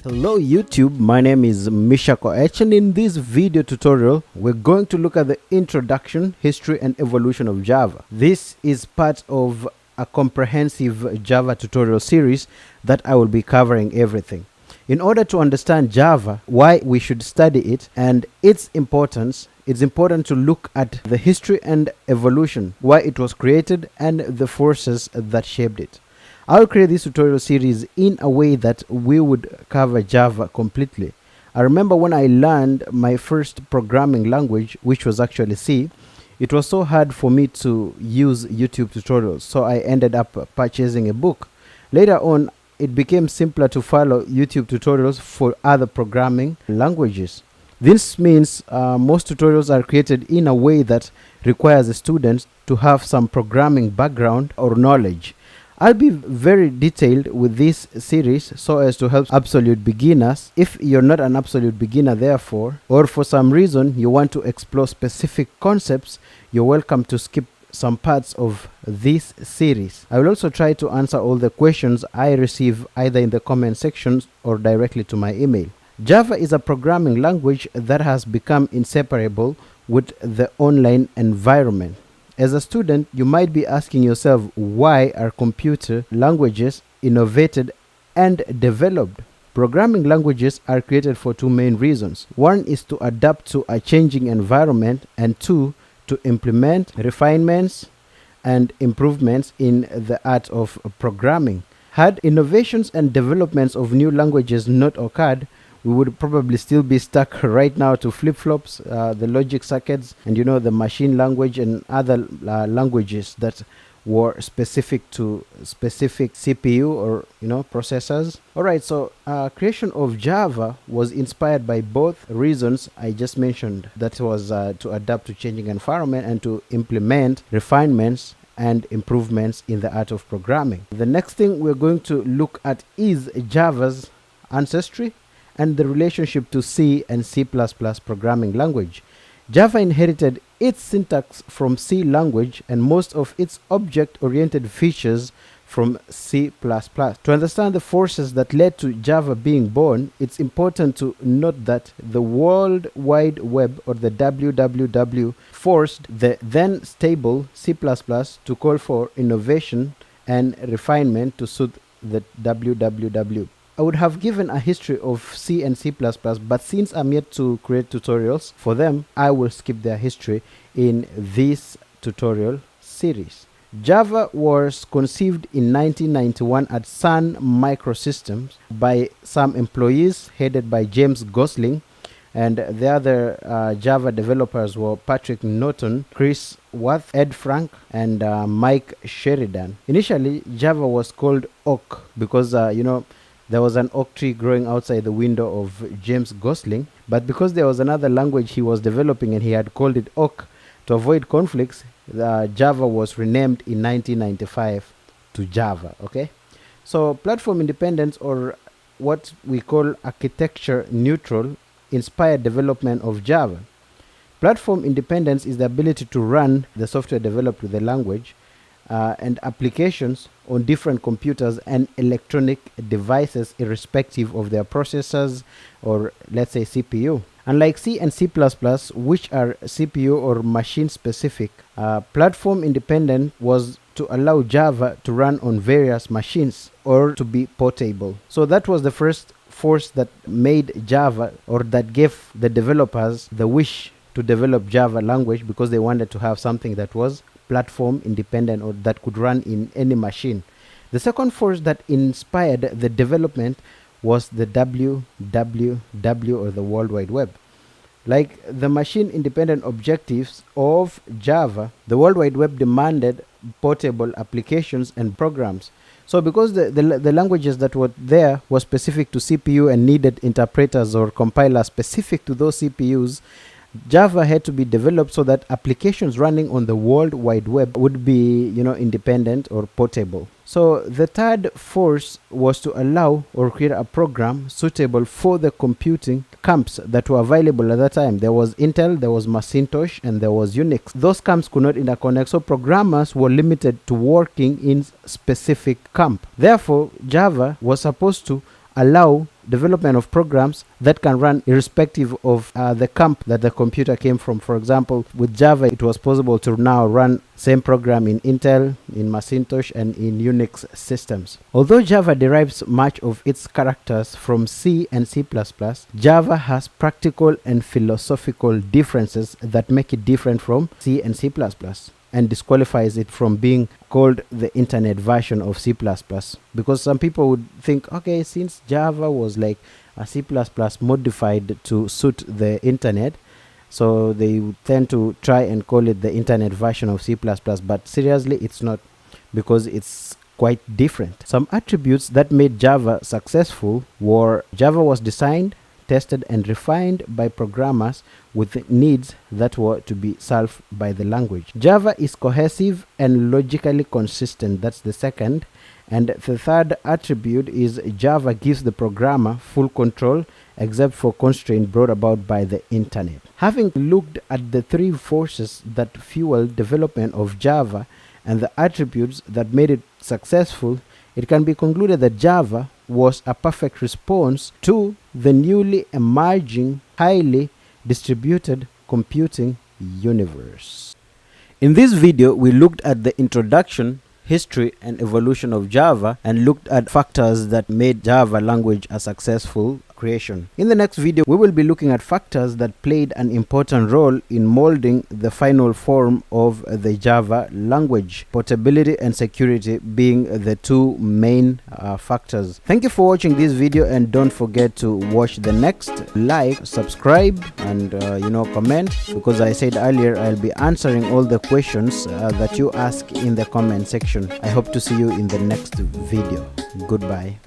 Hello YouTube, my name is Mishako H, and in this video tutorial we're going to look at the introduction, history and evolution of Java. This is part of a comprehensive Java tutorial series that I will be covering everything. In order to understand Java, why we should study it and its importance, it's important to look at the history and evolution, why it was created and the forces that shaped it. I'll create this tutorial series in a way that we would cover Java completely. I remember when I learned my first programming language, which was actually C, it was so hard for me to use YouTube tutorials, so I ended up purchasing a book. Later on, it became simpler to follow YouTube tutorials for other programming languages. This means most tutorials are created in a way that requires a student to have some programming background or knowledge. I'll be very detailed with this series so as to help absolute beginners. If you're not an absolute beginner therefore, or for some reason you want to explore specific concepts, you're welcome to skip some parts of this series. I will also try to answer all the questions I receive either in the comment sections or directly to my email. Java is a programming language that has become inseparable with the online environment. As a student, you might be asking yourself, why are computer languages innovated and developed? Programming languages are created for two main reasons. One is to adapt to a changing environment, and two, to implement refinements and improvements in the art of programming. Had innovations and developments of new languages not occurred, we would probably still be stuck right now to flip-flops, the logic circuits, and the machine language and other languages that were specific to specific CPU or processors. Alright, so creation of Java was inspired by both reasons I just mentioned. That was to adapt to changing environment and to implement refinements and improvements in the art of programming. The next thing we're going to look at is Java's ancestry and the relationship to C and C++ programming language. Java inherited its syntax from C language and most of its object-oriented features from C++. To understand the forces that led to Java being born, it's important to note that the World Wide Web, or the WWW, forced the then stable C++ to call for innovation and refinement to suit the WWW. I would have given a history of C and C++, but since I'm yet to create tutorials for them, I will skip their history in this tutorial series. Java was conceived in 1991 at Sun Microsystems by some employees headed by James Gosling, and the other Java developers were Patrick Norton, Chris Worth, Ed Frank, and Mike Sheridan. Initially, Java was called Oak because there was an oak tree growing outside the window of James Gosling, but because there was another language he was developing and he had called it Oak, to avoid conflicts, Java was renamed in 1995 to Java. Okay, so platform independence, or what we call architecture neutral, inspired development of Java. Platform independence is the ability to run the software developed with the language and applications on different computers and electronic devices irrespective of their processors, or let's say CPU. Unlike C and C++, which are CPU or machine specific, platform independent was to allow Java to run on various machines or to be portable. So that was the first force that made Java, or that gave the developers the wish to develop Java language, because they wanted to have something that was platform independent or that could run in any machine. The second force that inspired the development was the WWW, or the World Wide Web. Like the machine independent objectives of Java, the World Wide Web demanded portable applications and programs. So because the languages that were there were specific to CPU and needed interpreters or compilers specific to those CPUs, Java had to be developed so that applications running on the World Wide Web would be, independent or portable. So the third force was to allow or create a program suitable for the computing camps that were available at that time. There was Intel, there was Macintosh, and there was Unix. Those camps could not interconnect, so programmers were limited to working in specific camp. Therefore, Java was supposed to allow development of programs that can run irrespective of the camp that the computer came from. For example, with Java, it was possible to now run same program in Intel, in Macintosh, and in Unix systems. Although Java derives much of its characters from C and C++, Java has practical and philosophical differences that make it different from C and C++ and disqualifies it from being called the internet version of C++, because some people would think, okay, since Java was like a C++ modified to suit the internet, so they would tend to try and call it the internet version of C++, but seriously it's not, because it's quite different. Some attributes that made Java successful were: Java was designed, tested, and refined by programmers with needs that were to be solved by the language. Java is cohesive and logically consistent. That's the second. And the third attribute is Java gives the programmer full control except for constraints brought about by the internet. Having looked at the three forces that fueled development of Java and the attributes that made it successful, it can be concluded that Java was a perfect response to the newly emerging, highly distributed computing universe. In this video, we looked at the introduction, history, and evolution of Java, and looked at factors that made Java language a successful creation. In the next video, we will be looking at factors that played an important role in molding the final form of the Java language, portability and security being the two main factors. Thank you for watching this video, and don't forget to watch the next. Like, subscribe, and comment, because I said earlier I'll be answering all the questions that you ask in the comment section. I hope to see you in the next video. Goodbye.